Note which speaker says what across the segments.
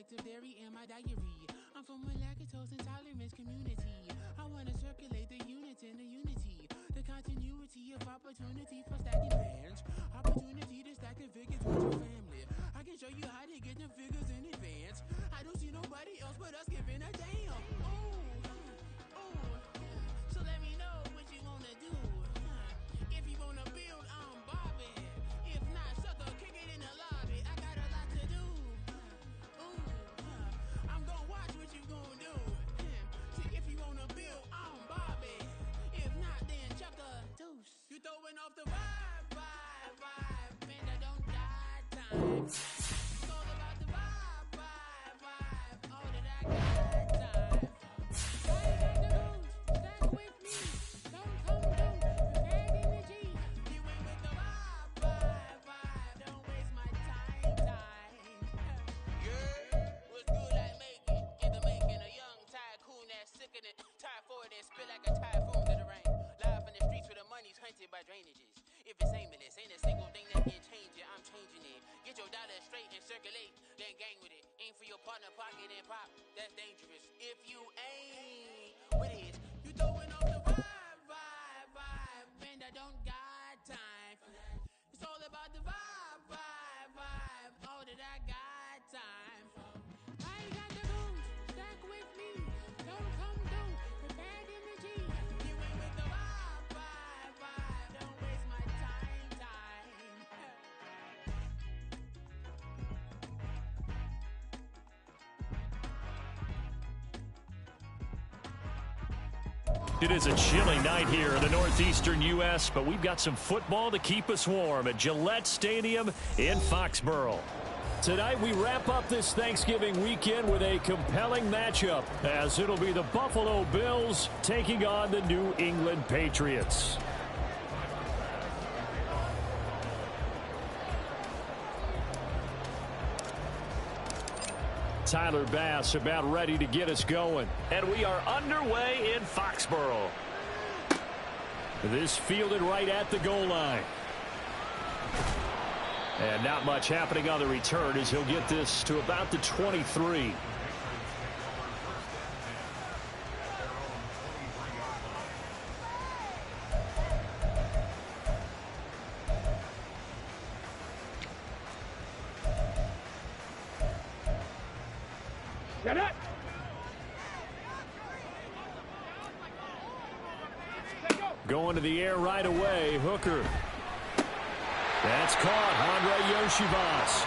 Speaker 1: selective dairy in my diary. I'm from a lactose intolerance community. I want to circulate the units in the unity. The continuity of opportunity for stacking bands. Opportunity to stack the figures with your family. I can show you how to get the figures in advance. I don't see nobody else but us giving a damn. So let me know what you wanna do. If you wanna build, I'm Bobby. If not, sucker, kick it in the lobby. I got a lot to do. I'm gonna watch what you gonna do. See, if you wanna build, I'm Bobby. If not, then chuck a deuce. You throwing off the vibe. Man, I don't die time. It's all about the vibe. All that I got time. I got the boost, stack with me. Don't come down, prepared energy. You ain't with the vibe. Don't waste my time. Yeah, what's good like making? In the making, a young tycoon that's sickening. Tie forward and spit like a typhoon to the rain. Live in the streets where the money's hunted by drainages. If it's aimless, ain't a single thing that can change it. I'm changing it. Get your dollar straight and circulate, then gang with it. Aim for your partner, pocket and pop. That's dangerous. If you ain't with it, you throwing off the vibe. Man, I don't got time for that. It's all about the vibe. All that I got time for. I got the boost, stack with me. Don't come down, prepared energy. You ain't with the vibe. Don't waste my time.
Speaker 2: It is a chilly night here in the northeastern U.S., but we've got some football to keep us warm at Gillette Stadium in Foxborough. Tonight, we wrap up this Thanksgiving weekend with a compelling matchup, as it'll be the Buffalo Bills taking on the New England Patriots. Tyler Bass about ready to get us going. And we are underway in Foxborough. This fielded right at the goal line. And not much happening on the return as he'll get this to about the 23.
Speaker 3: Get it!
Speaker 2: Going to the air right away. Hooker. That's caught. Andre Yoshivas.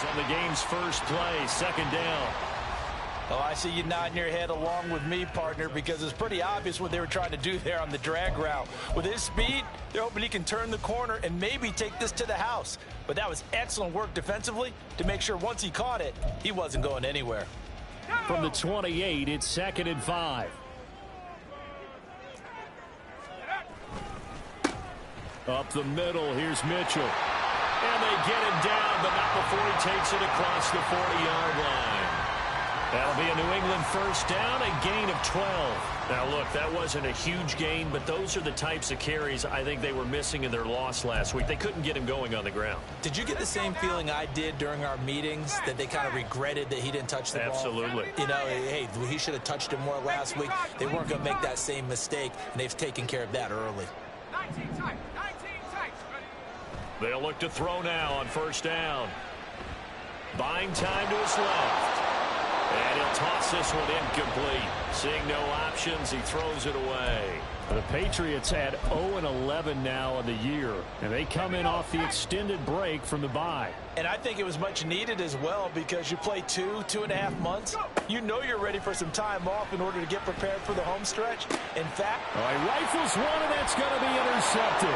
Speaker 2: On the game's first play, second down.
Speaker 4: Oh, I see you nodding your head along with me, partner, because it's pretty obvious what they were trying to do there on the drag route. With his speed, they're hoping he can turn the corner and maybe take this to the house. But that was excellent work defensively to make sure once he caught it, he wasn't going anywhere.
Speaker 2: From the 28, it's 2nd and 5. Up the middle, here's Mitchell. And they get him down, but not before he takes it across the 40-yard line. That'll be a New England first down, a gain of 12. Now, look, that wasn't a huge gain, but those are the types of carries I think they were missing in their loss last week. They couldn't get him going on the ground.
Speaker 4: Did you get the same feeling I did during our meetings, that they kind of regretted that he didn't touch the ball?
Speaker 2: Absolutely.
Speaker 4: You know, hey, he should have touched it more last week. They weren't going to make that same mistake, and they've taken care of that early.
Speaker 3: 19 tight.
Speaker 2: They'll look to throw now on first down. Buying time to his left. And he'll toss this one incomplete. Seeing no options, he throws it away.
Speaker 5: The Patriots had 0-11 now on the year, and they come in off the extended break from the bye.
Speaker 4: And I think it was much needed as well, because you play 2.5 months. You know you're ready for some time off in order to get prepared for the home stretch. In fact,
Speaker 5: he rifles one, and that's going to be intercepted.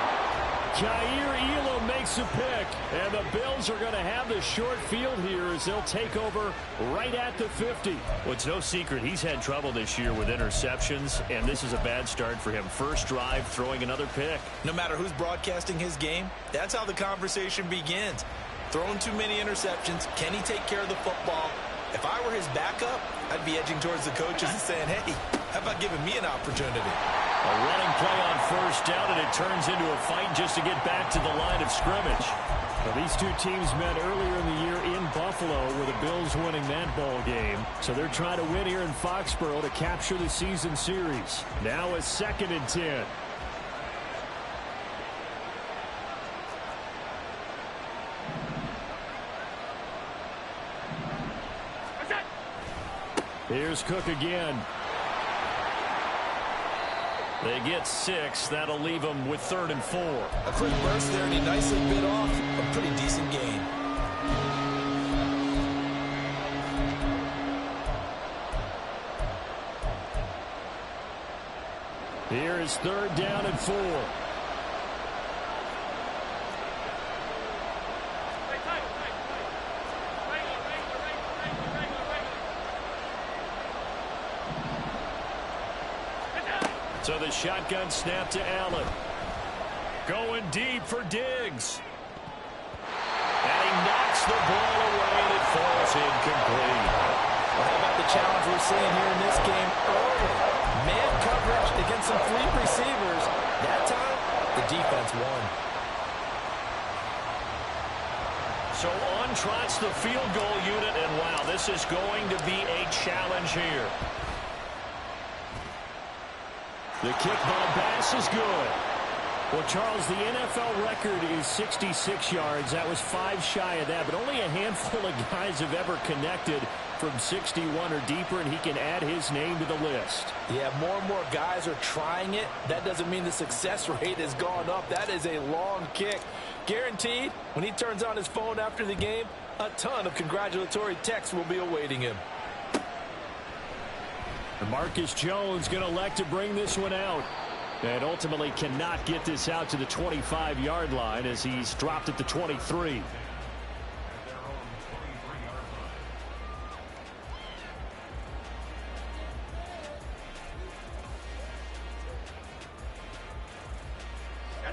Speaker 5: Elam makes a pick, and the Bills are going to have the short field here as they'll take over right at the 50.
Speaker 2: Well, it's no secret he's had trouble this year with interceptions, and this is a bad start for him. First drive, throwing another pick.
Speaker 4: No matter who's broadcasting his game, that's how the conversation begins. Throwing too many interceptions, can he take care of the football? If I were his backup, I'd be edging towards the coaches and saying, hey, how about giving me an opportunity?
Speaker 2: A running play on first down, and it turns into a fight just to get back to the line of scrimmage.
Speaker 5: Well, these two teams met earlier in the year in Buffalo, with the Bills winning that ball game. So they're trying to win here in Foxborough to capture the season series. Now a 2nd and 10. Here's Cook again.
Speaker 2: They get 6. That'll leave them with 3rd and 4.
Speaker 4: A quick burst there, and he nicely bit off a pretty decent gain.
Speaker 5: Here is 3rd down and 4.
Speaker 2: So the shotgun snap to Allen. Going deep for Diggs. And he knocks the ball away, and it falls incomplete.
Speaker 4: Well, how about the challenge we're seeing here in this game early? Man coverage against some fleet receivers. That time, the defense won.
Speaker 2: So on trots the field goal unit, and wow, this is going to be a challenge here.
Speaker 5: The kick by Bass is good. Well, Charles, the NFL record is 66 yards. That was 5 shy of that, but only a handful of guys have ever connected from 61 or deeper, and he can add his name to the list.
Speaker 4: Yeah, more and more guys are trying it. That doesn't mean the success rate has gone up. That is a long kick. Guaranteed, when he turns on his phone after the game, a ton of congratulatory texts will be awaiting him.
Speaker 5: And Marcus Jones going to elect to bring this one out. And ultimately cannot get this out to the 25-yard line as he's dropped at the 23.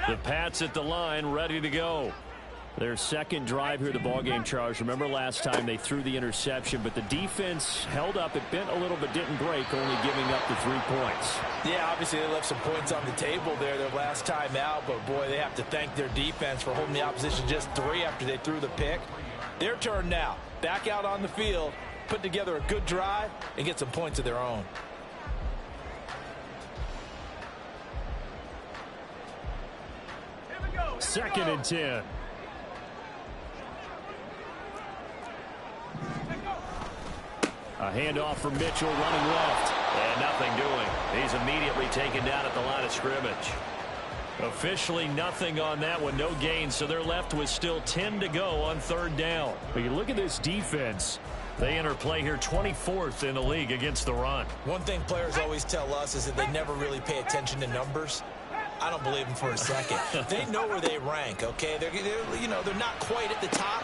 Speaker 5: The Pats at the line, ready to go. Their second drive here, the ballgame, Charles. Remember last time they threw the interception, but the defense held up. It bent a little but didn't break, only giving up the 3 points.
Speaker 4: Yeah, obviously they left some points on the table there their last time out, but boy, they have to thank their defense for holding the opposition just 3 after they threw the pick. Their turn now. Back out on the field, put together a good drive, and get some points of their own.
Speaker 5: Second and 10. A handoff from Mitchell running left.
Speaker 2: And nothing doing. He's immediately taken down at the line of scrimmage. Officially nothing on that one. No gain. So they're left with still 10 to go on 3rd down.
Speaker 5: But you look at this defense.
Speaker 2: They enter play here 24th in the league against the run.
Speaker 4: One thing players always tell us is that they never really pay attention to numbers. I don't believe them for a second. They know where they rank, okay? They're not quite at the top,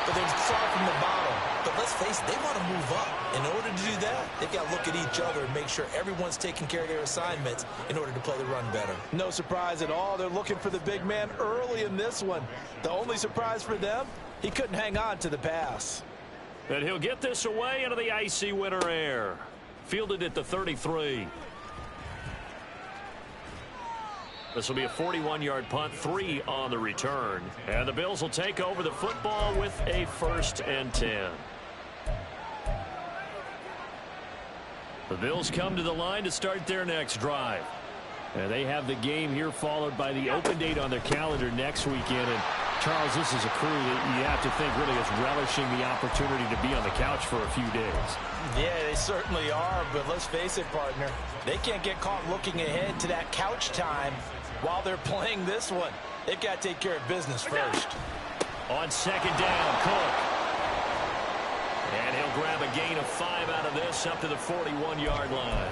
Speaker 4: but they're far from the bottom. But let's face it, they want to move up. In order to do that, they've got to look at each other and make sure everyone's taking care of their assignments in order to play the run better. No surprise at all. They're looking for the big man early in this one. The only surprise for them, he couldn't hang on to the pass.
Speaker 2: And he'll get this away into the icy winter air. Fielded at the 33. This will be a 41-yard punt, 3 on the return. And the Bills will take over the football with a 1st and 10. The Bills come to the line to start their next drive. And they have the game here followed by the open date on their calendar next weekend. And Charles, this is a crew that you have to think really is relishing the opportunity to be on the couch for a few days.
Speaker 4: Yeah, they certainly are, but let's face it, partner. They can't get caught looking ahead to that couch time while they're playing this one. They've got to take care of business first.
Speaker 2: On 2nd down, Cook. And he'll grab a gain of 5 out of this up to the 41-yard line.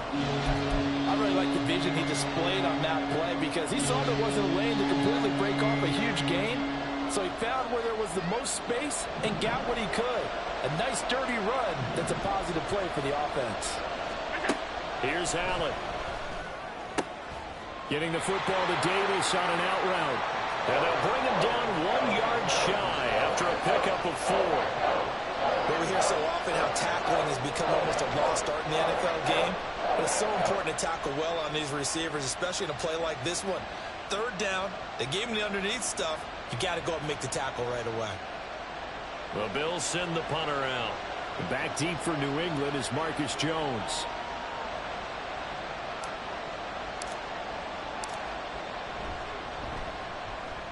Speaker 4: I really like the vision he displayed on that play because he saw there wasn't a lane to completely break off a huge gain. So he found where there was the most space and got what he could. A nice dirty run that's a positive play for the offense.
Speaker 2: Here's Allen. Getting the football to Davis on an out route. And they'll bring him down 1 yard shy after a pickup of 4.
Speaker 4: But we hear so often how tackling has become almost a lost art in the NFL game. But it's so important to tackle well on these receivers, especially in a play like this one. 3rd down, they gave him the underneath stuff. You got to go up and make the tackle right away.
Speaker 2: The Bills send the punter out. Back deep for New England is Marcus Jones.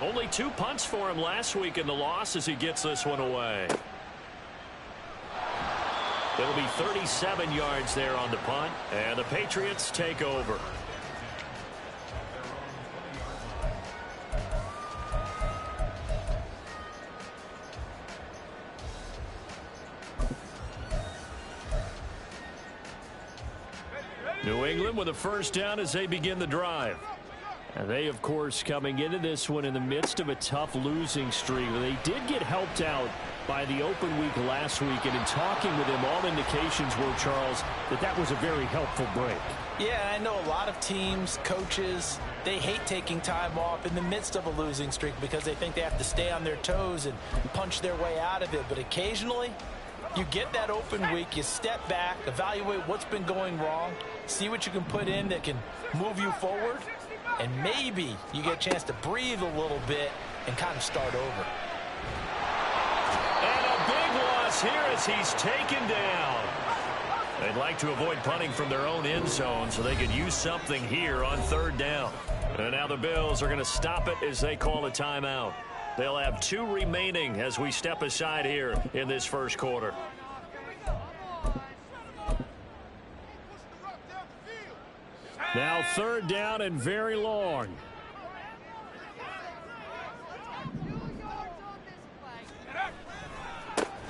Speaker 2: Only 2 punts for him last week in the loss as he gets this one away. It'll be 37 yards there on the punt, and the Patriots take over. New England with a 1st down as they begin the drive. And they, of course, coming into this one in the midst of a tough losing streak. They did get helped out by the open week last week, and in talking with him, all indications were, Charles, that was a very helpful break.
Speaker 4: Yeah, I know a lot of teams, coaches, they hate taking time off in the midst of a losing streak because they think they have to stay on their toes and punch their way out of it. But occasionally, you get that open week, you step back, evaluate what's been going wrong, see what you can put in that can move you forward, and maybe you get a chance to breathe a little bit and kind of start over.
Speaker 2: And a big loss here as he's taken down. They'd like to avoid punting from their own end zone so they could use something here on 3rd down. And now the Bills are going to stop it as they call a timeout. They'll have 2 remaining as we step aside here in this 1st quarter. Now 3rd down and very long.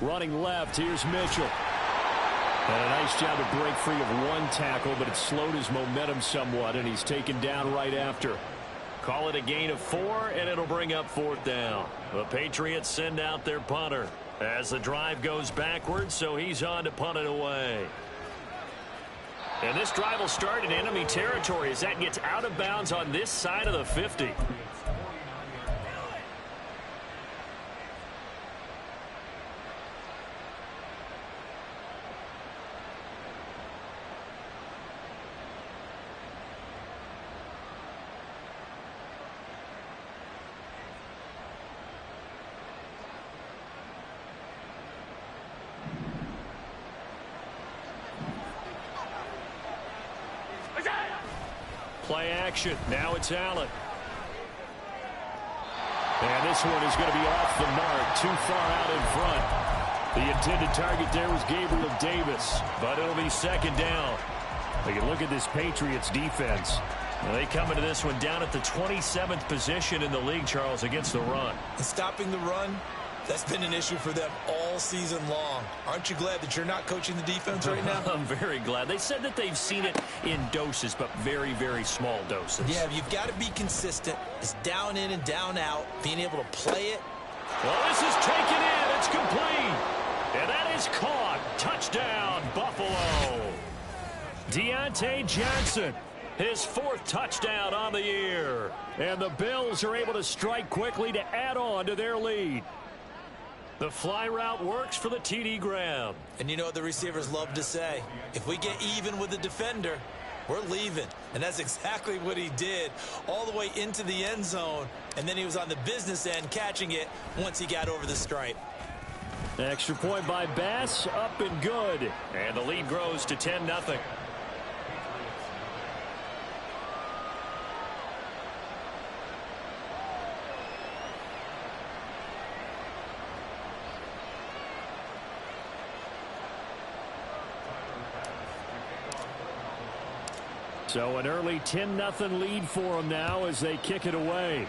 Speaker 2: Running left, here's Mitchell. And a nice job to break free of 1 tackle, but it slowed his momentum somewhat, and he's taken down right after. Call it a gain of 4, and it'll bring up 4th down. The Patriots send out their punter as the drive goes backwards, so he's on to punt it away. And this drive will start in enemy territory as that gets out of bounds on this side of the 50. Play action. Now it's Allen. And this one is going to be off the mark. Too far out in front. The intended target there was Gabriel Davis. But it'll be 2nd down. They can look at this Patriots defense. And they come into this one down at the 27th position in the league, Charles, against the run.
Speaker 4: And stopping the run, that's been an issue for them all season long. Aren't you glad that you're not coaching the defense right now?
Speaker 2: I'm very glad. They said that they've seen it in doses, but very, very small doses.
Speaker 4: Yeah, you've got to be consistent. It's down in and down out, being able to play it.
Speaker 2: Well, this is taken in. It's complete. And that is caught. Touchdown, Buffalo. Deontay Johnson, his 4th touchdown on the year. And the Bills are able to strike quickly to add on to their lead. The fly route works for the TD Graham.
Speaker 4: And you know what the receivers love to say? If we get even with the defender, we're leaving. And that's exactly what he did, all the way into the end zone. And then he was on the business end catching it once he got over the stripe.
Speaker 2: Extra point by Bass, up and good.
Speaker 5: And the lead grows to 10-0.
Speaker 2: So an early 10-0 lead for them now as they kick it away.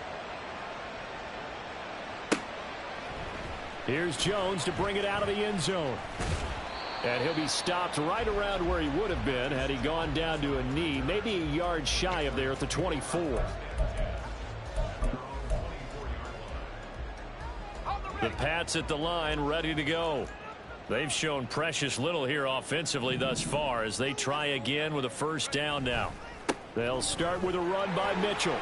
Speaker 2: Here's Jones to bring it out of the end zone. And he'll be stopped right around where he would have been had he gone down to a knee, maybe a yard shy of there at the 24.
Speaker 5: The Pats at the line, ready to go. They've shown precious little here offensively thus far as they try again with a first down now.
Speaker 2: They'll start with a run by Mitchell.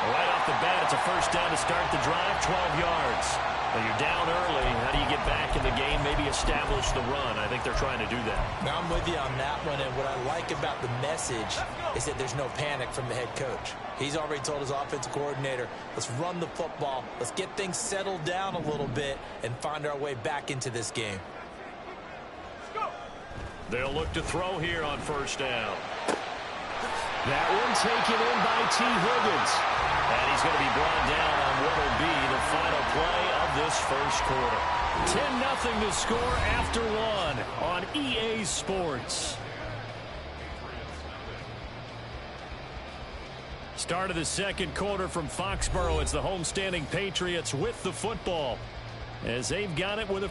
Speaker 5: Right off the bat, it's a first down to start the drive, 12 yards. Well, you're down early. How do you get back in the game, maybe establish the run? I think they're trying to do that.
Speaker 4: Now, I'm with you on that one, and what I like about the message is that there's no panic from the head coach. He's already told his offensive coordinator, let's run the football, let's get things settled down a little bit, and find our way back into this game.
Speaker 5: They'll look to throw here on first down.
Speaker 2: That one taken in by T. Higgins.
Speaker 5: And he's going to be brought down on what will be the final play of this first quarter.
Speaker 2: 10-0 to score after one on EA Sports. Start of the second quarter from Foxborough. It's the homestanding Patriots with the football as they've got it with a...